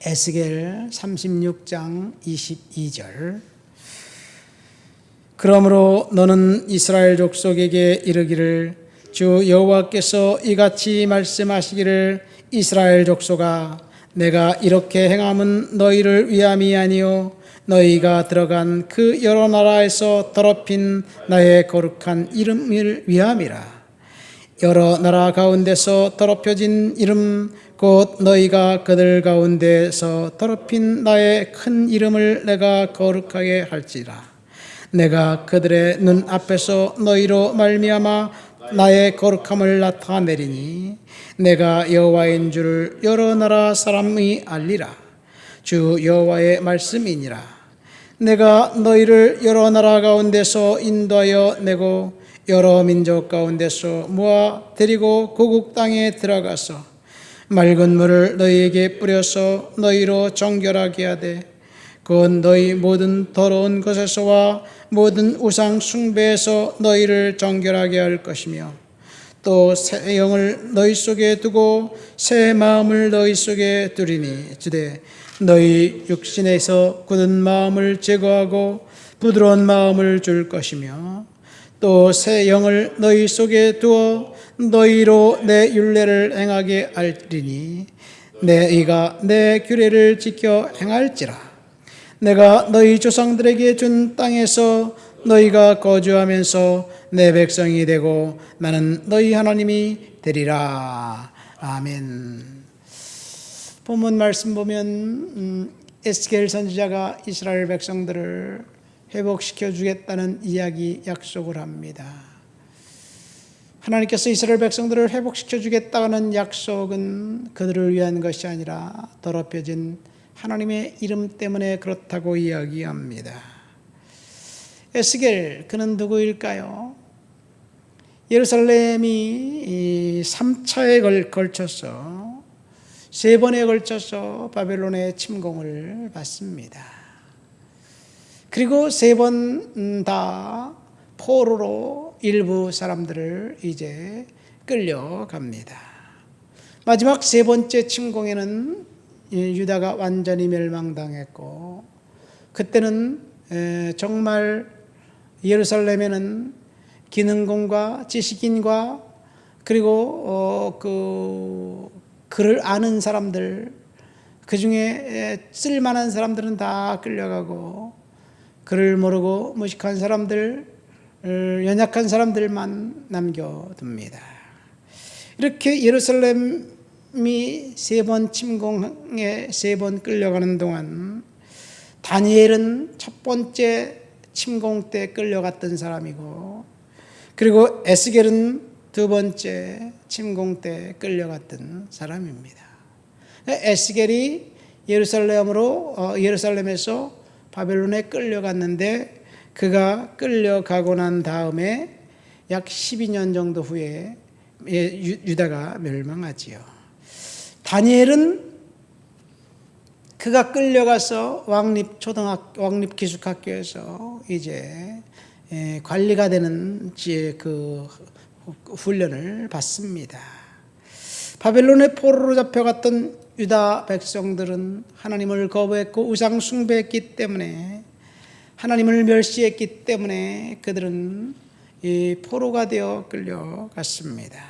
에스겔 36장 22절. 그러므로 너는 이스라엘 족속에게 이르기를 주 여호와께서 이같이 말씀하시기를 이스라엘 족속아 내가 이렇게 행함은 너희를 위함이 아니요 너희가 들어간 그 여러 나라에서 더럽힌 나의 거룩한 이름을 위함이라. 여러 나라 가운데서 더럽혀진 이름 곧 너희가 그들 가운데서 더럽힌 나의 큰 이름을 내가 거룩하게 할지라. 내가 그들의 눈 앞에서 너희로 말미암아 나의 거룩함을 나타내리니 내가 여호와인 줄을 여러 나라 사람이 알리라. 주 여호와의 말씀이니라. 내가 너희를 여러 나라 가운데서 인도하여 내고 여러 민족 가운데서 모아 데리고 고국 땅에 들어가서 맑은 물을 너희에게 뿌려서 너희로 정결하게 하되 곧 너희 모든 더러운 것에서와 모든 우상 숭배에서 너희를 정결하게 할 것이며 또 새 영을 너희 속에 두고 새 마음을 너희 속에 두리니 주되 너희 육신에서 굳은 마음을 제거하고 부드러운 마음을 줄 것이며 또 새 영을 너희 속에 두어 너희로 내 율례를 행하게 하리니 너희가 내 규례를 지켜 행할지라. 내가 너희 조상들에게 준 땅에서 너희가 거주하면서 내 백성이 되고 나는 너희 하나님이 되리라. 아멘. 본문 말씀 보면 에스겔 선지자가 이스라엘 백성들을 회복시켜 주겠다는 이야기 약속을 합니다. 하나님께서 이스라엘 백성들을 회복시켜 주겠다는 약속은 그들을 위한 것이 아니라 더럽혀진 하나님의 이름 때문에 그렇다고 이야기합니다. 에스겔 그는 누구일까요? 예루살렘이 3차에 걸쳐서 3번에 걸쳐서 바벨론의 침공을 받습니다. 그리고 3번 다 포로로 일부 사람들을 이제 끌려갑니다. 마지막 3번째 침공에는 유다가 완전히 멸망당했고 그때는 정말 예루살렘에는 기능공과 지식인과 그리고 그를 아는 사람들 그 중에 쓸만한 사람들은 다 끌려가고 그를 모르고 무식한 사람들 연약한 사람들만 남겨둡니다. 이렇게 예루살렘이 3번 침공에 3번 끌려가는 동안 다니엘은 첫 번째 침공 때 끌려갔던 사람이고 그리고 에스겔은 두 번째 침공 때 끌려갔던 사람입니다. 에스겔이 예루살렘에서 바벨론에 끌려갔는데 그가 끌려가고 난 다음에 약 12년 정도 후에 유다가 멸망하지요. 다니엘은 그가 끌려가서 왕립기숙학교에서 이제 관리가 되는 그 훈련을 받습니다. 바벨론의 포로로 잡혀갔던 유다 백성들은 하나님을 거부했고 우상 숭배했기 때문에 하나님을 멸시했기 때문에 그들은 포로가 되어 끌려갔습니다.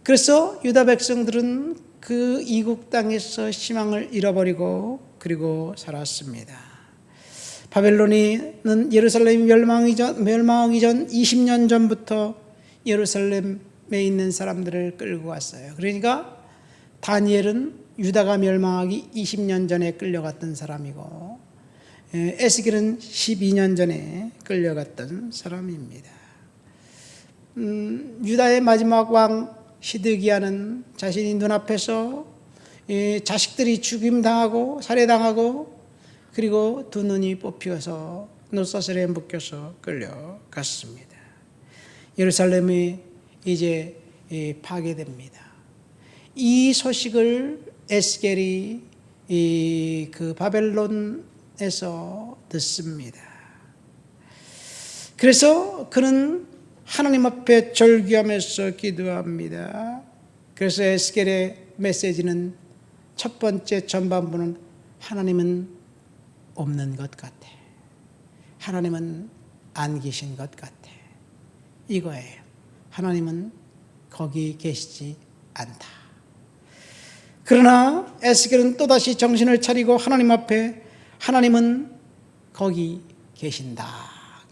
그래서 유다 백성들은 그 이국 땅에서 희망을 잃어버리고 그리고 살았습니다. 바벨론은 예루살렘이 멸망하기 전 20년 전부터 예루살렘에 있는 사람들을 끌고 왔어요. 그러니까 다니엘은 유다가 멸망하기 20년 전에 끌려갔던 사람이고 에스겔은 12년 전에 끌려갔던 사람입니다. 유다의 마지막 왕 시드기야는 자신이 눈앞에서 자식들이 죽임당하고 살해당하고 그리고 두 눈이 뽑혀서 노사슬에 묶여서 끌려갔습니다. 예루살렘이 이제 파괴됩니다. 이 소식을 에스겔이 그 바벨론에서 듣습니다. 그래서 그는 하나님 앞에 절규하면서 기도합니다. 그래서 에스겔의 메시지는 첫 번째 전반부는 하나님은 없는 것 같아. 하나님은 안 계신 것 같아. 이거예요. 하나님은 거기 계시지 않다. 그러나 에스겔은 또다시 정신을 차리고 하나님 앞에 하나님은 거기 계신다.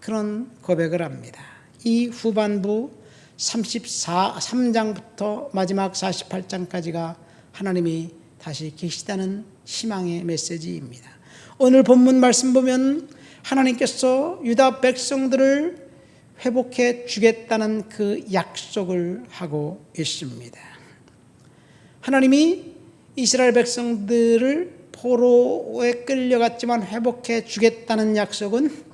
그런 고백을 합니다. 이 후반부 33장부터 마지막 48장까지가 하나님이 다시 계시다는 희망의 메시지입니다. 오늘 본문 말씀 보면 하나님께서 유다 백성들을 회복해 주겠다는 그 약속을 하고 있습니다. 하나님이 이스라엘 백성들을 포로에 끌려갔지만 회복해 주겠다는 약속은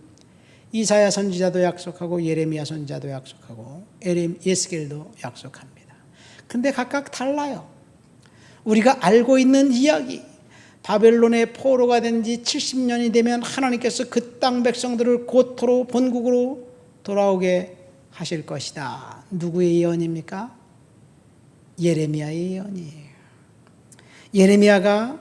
이사야 선지자도 약속하고 예레미야 선지자도 약속하고 예스겔도 약속합니다. 근데 각각 달라요. 우리가 알고 있는 이야기, 바벨론의 포로가 된 지 70년이 되면 하나님께서 그 땅 백성들을 고토로 본국으로 돌아오게 하실 것이다. 누구의 예언입니까? 예레미야의 예언이에요. 예레미야가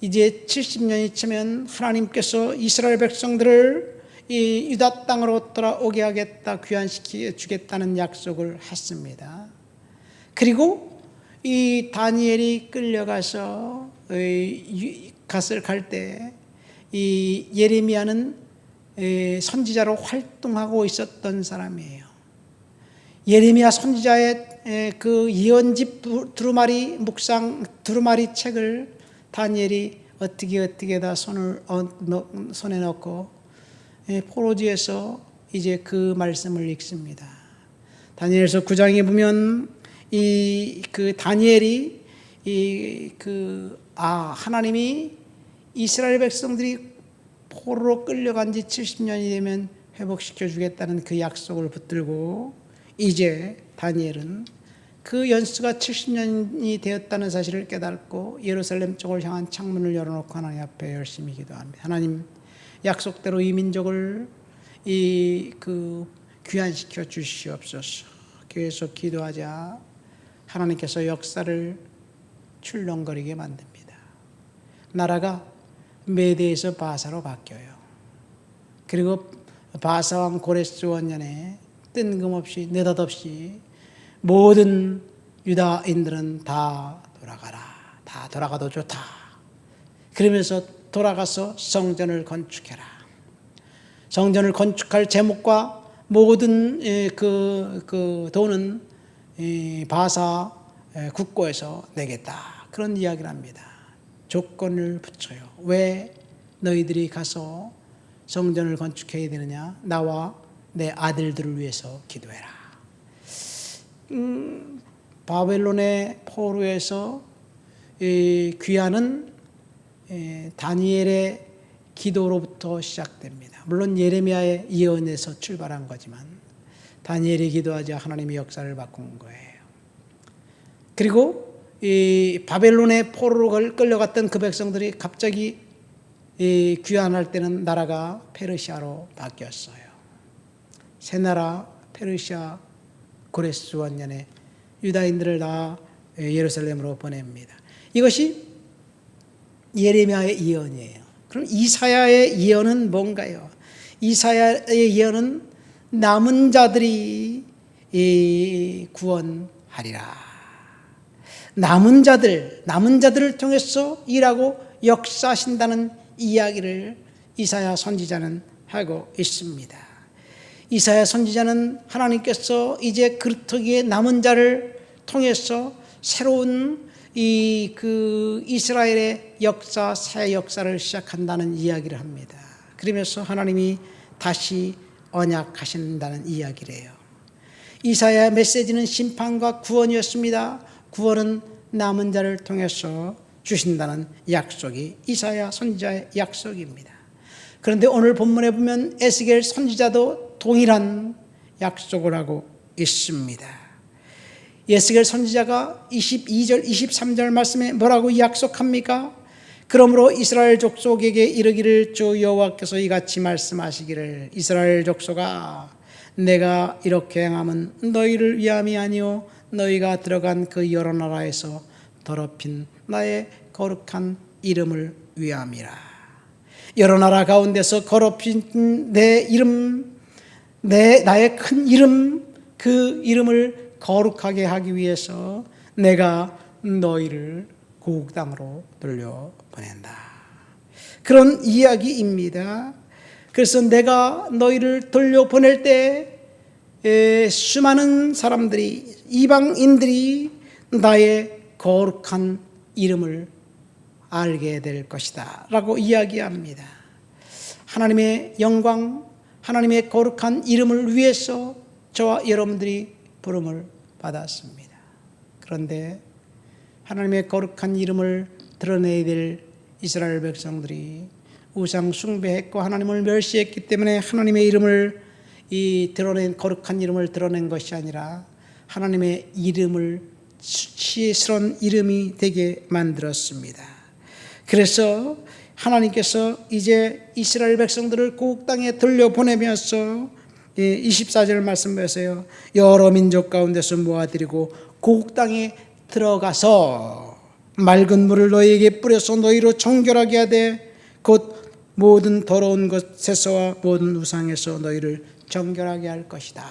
이제 70년이 차면 하나님께서 이스라엘 백성들을 이 유다 땅으로 돌아오게 하겠다, 귀환시켜 주겠다는 약속을 했습니다. 그리고 이 다니엘이 끌려가서 갈 때 이 예레미야는 선지자로 활동하고 있었던 사람이에요. 예레미야 선지자의 그 예언집 두루마리 책을 다니엘이 어떻게 다 손에 넣고 포로지에서 이제 그 말씀을 읽습니다. 다니엘서 9장에 보면 그 다니엘이 하나님이 이스라엘 백성들이 포로로 끌려간 지 70년이 되면 회복시켜 주겠다는 그 약속을 붙들고 이제 다니엘은 그 연수가 70년이 되었다는 사실을 깨닫고 예루살렘 쪽을 향한 창문을 열어놓고 하나님 앞에 열심히 기도합니다. 하나님, 약속대로 이 민족을 귀환시켜 주시옵소서. 계속 기도하자 하나님께서 역사를 출렁거리게 만듭니다. 나라가 메대에서 바사로 바뀌어요. 그리고 바사왕 고레스 원년에 뜬금없이 느닷없이 모든 유다인들은 다 돌아가라. 다 돌아가도 좋다. 그러면서 돌아가서 성전을 건축해라. 성전을 건축할 제목과 모든 그 돈은 바사 국고에서 내겠다. 그런 이야기를 합니다. 조건을 붙여요. 왜 너희들이 가서 성전을 건축해야 되느냐? 나와 내 아들들을 위해서 기도해라. 바벨론의 포로에서 귀환은 다니엘의 기도로부터 시작됩니다. 물론 예레미야의 예언에서 출발한 거지만 다니엘이 기도하자 하나님이 역사를 바꾼 거예요. 그리고 이 바벨론의 포로로 끌려갔던 그 백성들이 갑자기 귀환할 때는 나라가 페르시아로 바뀌었어요. 새 나라 페르시아 고레스 원년에 유다인들을 다 예루살렘으로 보냅니다. 이것이 예레미야의 예언이에요. 그럼 이사야의 예언은 뭔가요? 이사야의 예언은 남은 자들이 구원하리라. 남은 자들을 통해서 일하고 역사하신다는 이야기를 이사야 선지자는 하고 있습니다. 이사야 선지자는 하나님께서 이제 그렇기에 남은 자를 통해서 새로운 이스라엘의 역사, 새 역사를 시작한다는 이야기를 합니다. 그러면서 하나님이 다시 언약하신다는 이야기를 해요. 이사야의 메시지는 심판과 구원이었습니다. 구원은 남은 자를 통해서 주신다는 약속이 이사야 선지자의 약속입니다. 그런데 오늘 본문에 보면 에스겔 선지자도 동일한 약속을 하고 있습니다. 에스겔 선지자가 22절, 23절 말씀에 뭐라고 약속합니까? 그러므로 이스라엘 족속에게 이르기를 주 여호와께서 이같이 말씀하시기를 이스라엘 족속아 내가 이렇게 행함은 너희를 위함이 아니요 너희가 들어간 그 여러 나라에서 더럽힌 나의 거룩한 이름을 위함이라. 여러 나라 가운데서 거룩hin 내 이름, 나의 큰 이름, 그 이름을 거룩하게 하기 위해서 내가 너희를 고국 땅으로 돌려보낸다. 그런 이야기입니다. 그래서 내가 너희를 돌려보낼 때 수많은 사람들이, 이방인들이 나의 거룩한 이름을 알게 될 것이다 라고 이야기합니다. 하나님의 영광, 하나님의 거룩한 이름을 위해서 저와 여러분들이 부름을 받았습니다. 그런데 하나님의 거룩한 이름을 드러내야 될 이스라엘 백성들이 우상 숭배했고 하나님을 멸시했기 때문에 하나님의 이름을 드러낸 거룩한 이름을 드러낸 것이 아니라 하나님의 이름을 수치스러운 이름이 되게 만들었습니다. 그래서 하나님께서 이제 이스라엘 백성들을 고국 땅에 돌려보내면서 24절 말씀 보세요. 여러 민족 가운데서 모아들이고 고국 땅에 들어가서 맑은 물을 너희에게 뿌려서 너희로 정결하게 하되 곧 모든 더러운 것에서와 모든 우상에서 너희를 정결하게 할 것이다.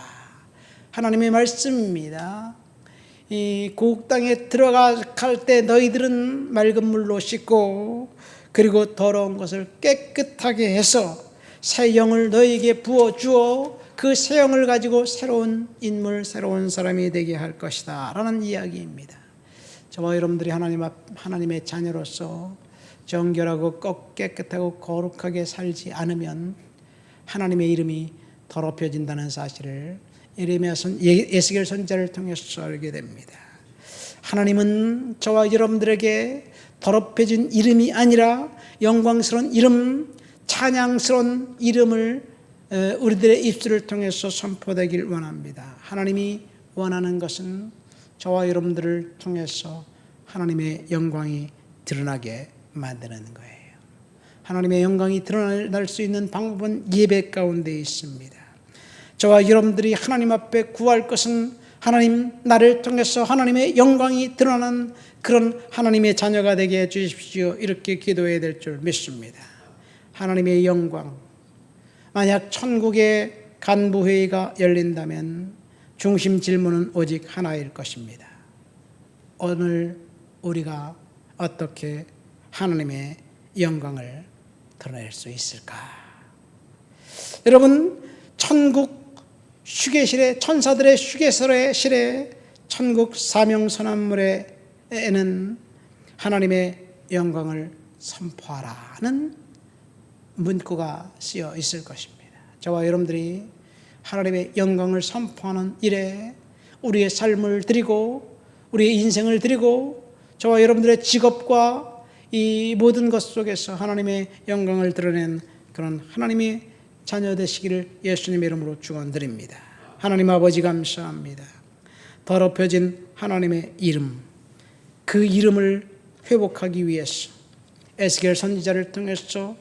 하나님의 말씀입니다. 이 고국 땅에 들어갈 때 너희들은 맑은 물로 씻고 그리고 더러운 것을 깨끗하게 해서 새 영을 너희에게 부어주어 그 새 영을 가지고 새로운 인물, 새로운 사람이 되게 할 것이다 라는 이야기입니다. 저와 여러분들이 하나님의 자녀로서 정결하고 깨끗하고 거룩하게 살지 않으면 하나님의 이름이 더럽혀진다는 사실을 에스겔 선지자를 통해서 알게 됩니다. 하나님은 저와 여러분들에게 더럽혀진 이름이 아니라 영광스러운 이름, 찬양스러운 이름을 우리들의 입술을 통해서 선포되길 원합니다. 하나님이 원하는 것은 저와 여러분들을 통해서 하나님의 영광이 드러나게 만드는 거예요. 하나님의 영광이 드러날 수 있는 방법은 예배 가운데 있습니다. 저와 여러분들이 하나님 앞에 구할 것은 하나님 나를 통해서 하나님의 영광이 드러나는 그런 하나님의 자녀가 되게 해 주십시오. 이렇게 기도해야 될 줄 믿습니다. 하나님의 영광, 만약 천국의 간부회의가 열린다면 중심 질문은 오직 하나일 것입니다. 오늘 우리가 어떻게 하나님의 영광을 드러낼 수 있을까? 여러분, 천국 휴게실에, 천사들의 휴게실에 천국 사명선언물에는 하나님의 영광을 선포하라는 문구가 쓰여 있을 것입니다. 저와 여러분들이 하나님의 영광을 선포하는 일에 우리의 삶을 드리고 우리의 인생을 드리고 저와 여러분들의 직업과 이 모든 것 속에서 하나님의 영광을 드러낸 그런 하나님의 자녀 되시기를 예수님의 이름으로 축원드립니다. 하나님 아버지 감사합니다. 더럽혀진 하나님의 이름, 그 이름을 회복하기 위해서 에스겔 선지자를 통해서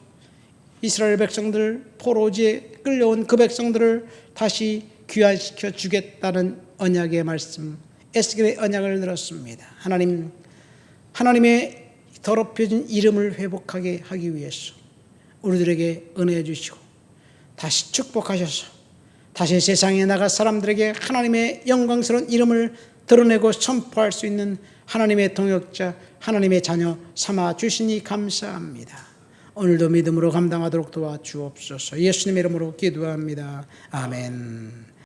이스라엘 백성들, 포로지에 끌려온 그 백성들을 다시 귀환시켜 주겠다는 언약의 말씀, 에스겔의 언약을 들었습니다. 하나님의 더럽혀진 이름을 회복하게 하기 위해서 우리들에게 은혜 주시고 다시 축복하셔서 다시 세상에 나가 사람들에게 하나님의 영광스러운 이름을 드러내고 선포할 수 있는 하나님의 동역자, 하나님의 자녀 삼아 주시니 감사합니다. 오늘도 믿음으로 감당하도록 도와주옵소서. 예수님의 이름으로 기도합니다. 아멘.